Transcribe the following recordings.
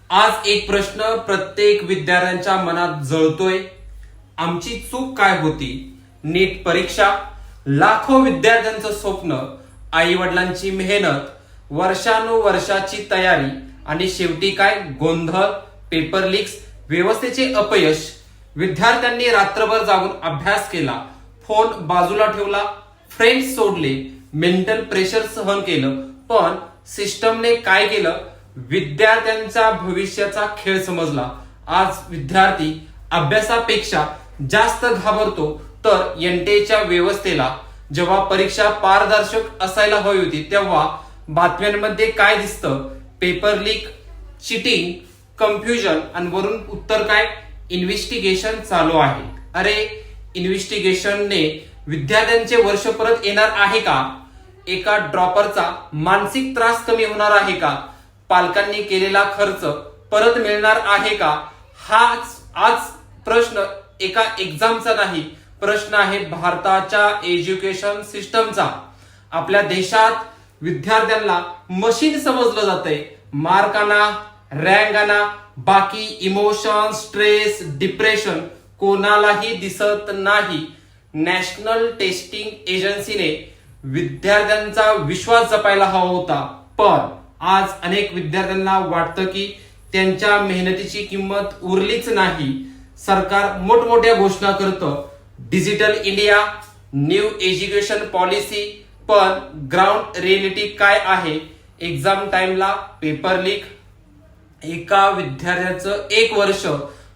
आज एक प्रश्न प्रत्येक विद्यार्थ्यांच्या मनात जळतोय. आमची चूक काय होती? नीट परीक्षा, लाखो विद्यार्थ्यांचं स्वप्न, आई वडिलांची मेहनत, वर्षानुवर्षाची तयारी आणि शेवटी काय गोंधळ, पेपर लीक्स, व्यवस्थेचे अपयश. विद्यार्थ्यांनी रात्रभर जागून अभ्यास केला, फोन बाजूला ठेवला, फ्रेंड्स सोडले, मेंटल प्रेशर सहन केलं, पण सिस्टमने काय केलं? विद्यार्थ्यांच्या भविष्याचा खेळ समजला. आज विद्यार्थी अभ्यासापेक्षा जास्त घाबरतो तर एनटीएच्या व्यवस्थेला. जेव्हा परीक्षा पारदर्शक असायला हवी होती तेव्हा बातम्यांमध्ये काय दिसतं? पेपर लीक, चिटिंग, कन्फ्युजन आणि वरून उत्तर काय? इन्व्हेस्टिगेशन चालू आहे. अरे, इन्व्हेस्टिगेशनने विद्यार्थ्यांचे वर्ष परत येणार आहे का? एका ड्रॉपरचा मानसिक त्रास कमी होणार आहे का? पालकांनी केलेला खर्च परत मिळणार आहे का? हाच आज प्रश्न एका एक्झामचा नाही, प्रश्न आहे भारताच्या एज्युकेशन सिस्टमचा. आपल्या देशात विद्यार्थ्यांना मशीन समजलं जातंय. मार्क आणा, रँक आणा, बाकी इमोशन, स्ट्रेस, डिप्रेशन कोणालाही दिसत नाही. नॅशनल टेस्टिंग एजन्सीने विद्यार्थ्यांचा विश्वास जपायला हवा होता, पण आज अनेक विद्यार्थ्यांना वाटतं की त्यांच्या मेहनतीची किंमत उरलीच नाही. सरकार मोठमोठ्या घोषणा करतं, digital India, new education policy, पण ग्राउंड रिअलिटी काय आहे? एक्झाम टाइमला पेपर लीक. एका विद्यार्थ्याचं एक वर्ष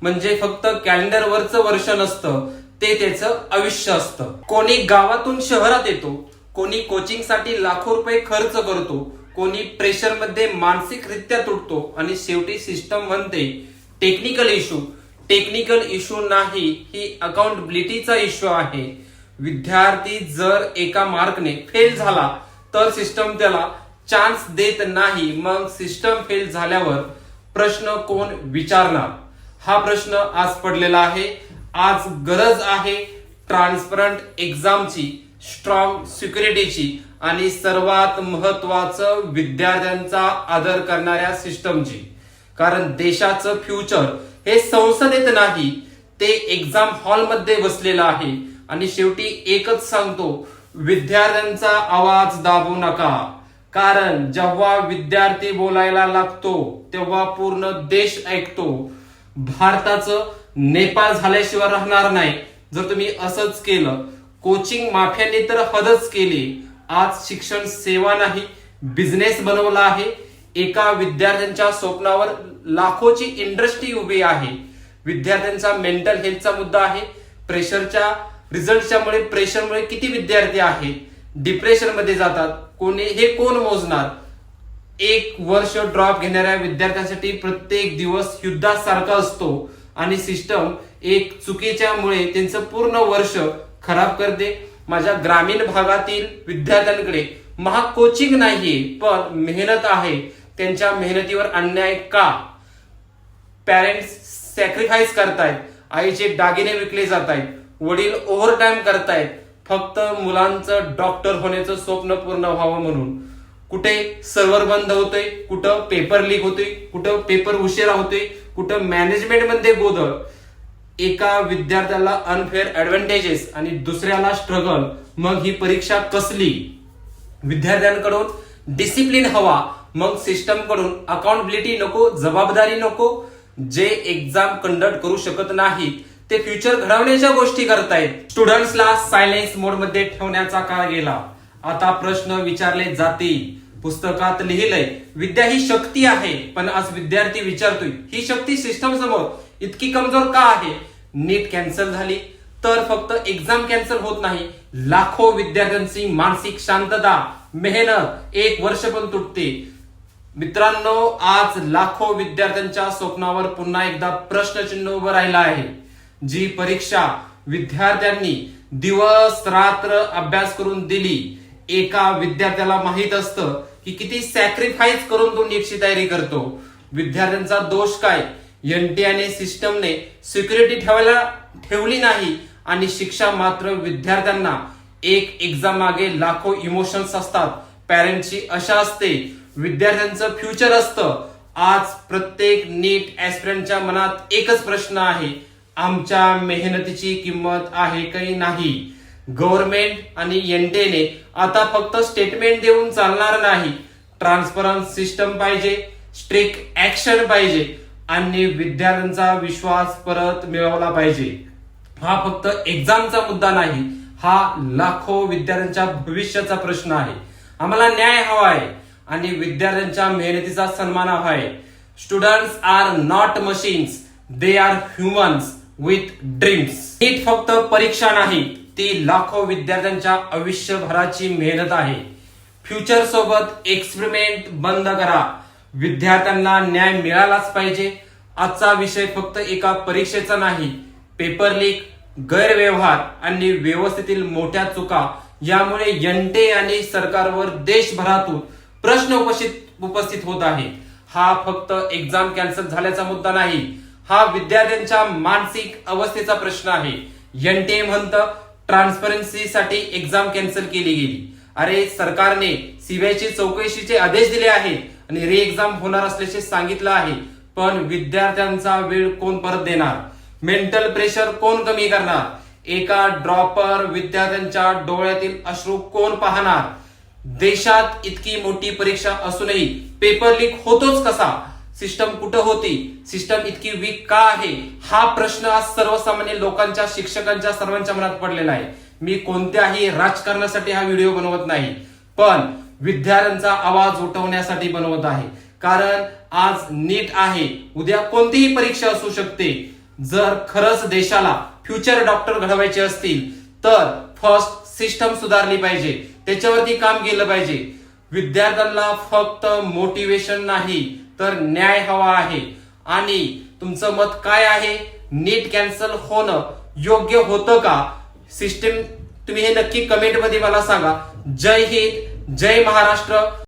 म्हणजे फक्त कॅलेंडरवरचं वर्ष नसतं, ते त्याचं आयुष्य असतं. कोणी गावातून शहरात येतो, कोणी कोचिंगसाठी लाखो रुपये खर्च करतो, कोणी प्रेशर मध्ये मानसिकरित्या तुटतो आणि शेवटी सिस्टम म्हणते टेक्निकल इश्यू. टेक्निकल इश्यू नाही, ही अकाउंटेबिलिटीचा इश्यू आहे. विद्यार्थी जर एका मार्कने फेल झाला तर सिस्टम त्याला चान्स देत नाही. मग सिस्टम फेल झाल्यावर प्रश्न कोण विचारणार? हा प्रश्न आज पडलेला आहे. आज गरज आहे ट्रान्सपरंट एक्झामची, स्ट्रॉंग सिक्युरिटीची आणि सर्वात महत्वाचं विद्यार्थ्यांचा आदर करणाऱ्या सिस्टमची. कारण देशाचं फ्युचर हे संसदेत नाही, ते एक्झाम हॉलमध्ये बसलेलं आहे. आणि शेवटी एकच सांगतो, विद्यार्थ्यांचा आवाज दाबू नका. कारण जेव्हा विद्यार्थी बोलायला लागतो तेव्हा पूर्ण देश ऐकतो. भारताचं नेपाळ झाल्याशिवाय राहणार नाही जर तुम्ही असंच केलं. कोचिंग माफियांनी तर हदच केली. आज शिक्षण सेवा नाही, बिझनेस बनवला आहे. एका विद्यार्थ्यांच्या स्वप्नावर लाखोची इंडस्ट्री उभी आहे. विद्यार्थ्यांचा मेंटल हेल्थचा मुद्दा आहे. प्रेशरच्या रिझल्टच्यामुळे प्रेशरमुळे किती विद्यार्थी आहेत डिप्रेशन मध्ये जातात, कोणी हे कोण मोजणार? एक वर्ष ड्रॉप घेणाऱ्या विद्यार्थ्यांसाठी प्रत्येक दिवस युद्धासारखा असतो आणि सिस्टम एक चुकीच्यामुळे त्यांचं पूर्ण वर्ष खराब करते. माझ्या ग्रामीण भागातील विद्यार्थ्यांकडे महाग कोचिंग नाहीये, पण मेहनत आहे. त्यांच्या मेहनतीवर अन्याय का? पॅरेंट्स सॅक्रिफाईस करतायत, आईचे दागिने विकले जात आहेत, वडील ओव्हरटाईम करतायत फक्त मुलांचं डॉक्टर होण्याचं स्वप्न पूर्ण व्हावं म्हणून. कुठे सर्व्हर बंद होतोय, कुठं पेपर लीक होतोय, कुठं पेपर उशिरा होतोय, कुठं मॅनेजमेंट मध्ये गोंधळ. एका विद्यार्थ्याला अनफेअर ऍडव्हान्टेजेस आणि दुसऱ्याला स्ट्रगल. मग ही परीक्षा कसली? विद्यार्थ्यांकडून डिसिप्लिन हवा, मग सिस्टम कडून अकाउंटेबिलिटी नको, जबाबदारी नको. जे एक्झाम कंडक्ट करू शकत नाहीत ते फ्युचर घडवण्याच्या गोष्टी करतायत. स्टुडंट्सला सायलेन्स मोड मध्ये ठेवण्याचा काळ गेला. आता प्रश्न विचारले जातील. पुस्तकात लिहिलंय विद्या ही शक्ती आहे, पण आज विद्यार्थी विचारतोय ही शक्ती सिस्टम समोर इतकी कमजोर का आहे? नीट कॅन्सल झाली तर फक्त एक्झाम कॅन्सल होत नाही, लाखो विद्यार्थ्यांची मानसिक शांतता, मेहनत एक वर्ष पण तुटते. मित्रांनो, आज लाखो विद्यार्थ्यांच्या स्वप्नावर पुन्हा एकदा प्रश्नचिन्ह उभं राहिलं आहे. जी परीक्षा विद्यार्थ्यांनी दिवस रात्र अभ्यास करून दिली, एका विद्यार्थ्याला माहित असतं की किती सॅक्रिफाईस करून तो नीटची तयारी करतो. विद्यार्थ्यांचा दोष काय? एनटीएने सिस्टमने सिक्युरिटी ठेवली नाही आणि शिक्षा मात्र विद्यार्थ्यांना. एक एक्झाम मागे लाखो इमोशन्स असतात. पॅरेंटची आशा असते, विद्यार्थ्यांचं फ्युचर असतं. आज प्रत्येक नीट ऍस्पिरंटच्या मनात एकच प्रश्न आहे, आमच्या मेहनतीची किंमत आहे काही नाही. गव्हर्नमेंट आणि एनटीएने आता फक्त स्टेटमेंट देऊन चालणार नाही. ट्रान्सपरन्स सिस्टम पाहिजे, स्ट्रिक्ट ऍक्शन पाहिजे आणि विद्यार्थ्यांचा विश्वास परत मिळवला पाहिजे. हा फक्त एक्झामचा मुद्दा नाही, हा लाखो विद्यार्थ्यांच्या भविष्याचा प्रश्न आहे. आम्हाला न्याय हवा आहे आणि विद्यार्थ्यांच्या मेहनतीचा सन्मान हवा आहे. Students are not machines, they are humans with dreams. NEET फक्त परीक्षा नाही, ती लाखो विद्यार्थ्यांच्या आयुष्यभराची मेहनत आहे. फ्युचर सोबत एक्सपेरिमेंट बंद करा. विद्यार्थ्यांना न्याय मिळालाच पाहिजे. आजचा विषय फक्त एका परीक्षेचा नाही, पेपर लीक, गैरव्यवहार आणि व्यवस्थेतील मोठ्या चुका यामुळे एनटीए आणि सरकारवर देशभरातून प्रश्न उपस्थित होत आहे. हा फक्त एक्झाम कॅन्सल झाल्याचा मुद्दा नाही, हा विद्यार्थ्यांच्या मानसिक अवस्थेचा प्रश्न आहे. एनटीए म्हणतं ट्रान्सपरन्सीसाठी एक्झाम कॅन्सल केली गेली. अरे, सरकारने सीबीआयची चौकशीचे आदेश दिले आहेत आणि री एक्झाम होणार असल्याचे सांगितलं आहे, पण विद्यार्थ्यांचा वेळ कोण परत देणार? मेंटल प्रेशर कोण कमी करणार? एका ड्रॉपर विद्यार्थ्यांच्या डोळ्यातील अश्रू कोण पाहणार? देशात इतकी मोठी परीक्षा असूनही पेपर लीक होतोच कसा? सिस्टम कुठं होती? सिस्टम इतकी वीक का आहे? हा प्रश्न आज सर्वसामान्य लोकांच्या, शिक्षकांच्या, सर्वांच्या मनात पडलेला आहे. मी कोणत्याही राजकारणासाठी हा व्हिडिओ बनवत नाही, पण विद्यार्थ्यांचा आवाज उठवण्यासाठी बनवत आहे. कारण आज नीट आहे, उद्या कोणतीही परीक्षा असू शकते. जर खरंच देशाला फ्युचर डॉक्टर घडवायचे असतील तर फर्स्ट सिस्टम सुधारली पाहिजे, त्याच्यावरती काम केलं पाहिजे. विद्यार्थ्यांना फक्त मोटिवेशन नाही तर न्याय हवा आहे. आणि तुमचं मत काय आहे? नीट कॅन्सल होणं योग्य होतं का? सिस्टम तुम्ही हे नक्की कमेंट मध्ये मला सांगा. जय हिंद, जय महाराष्ट्र.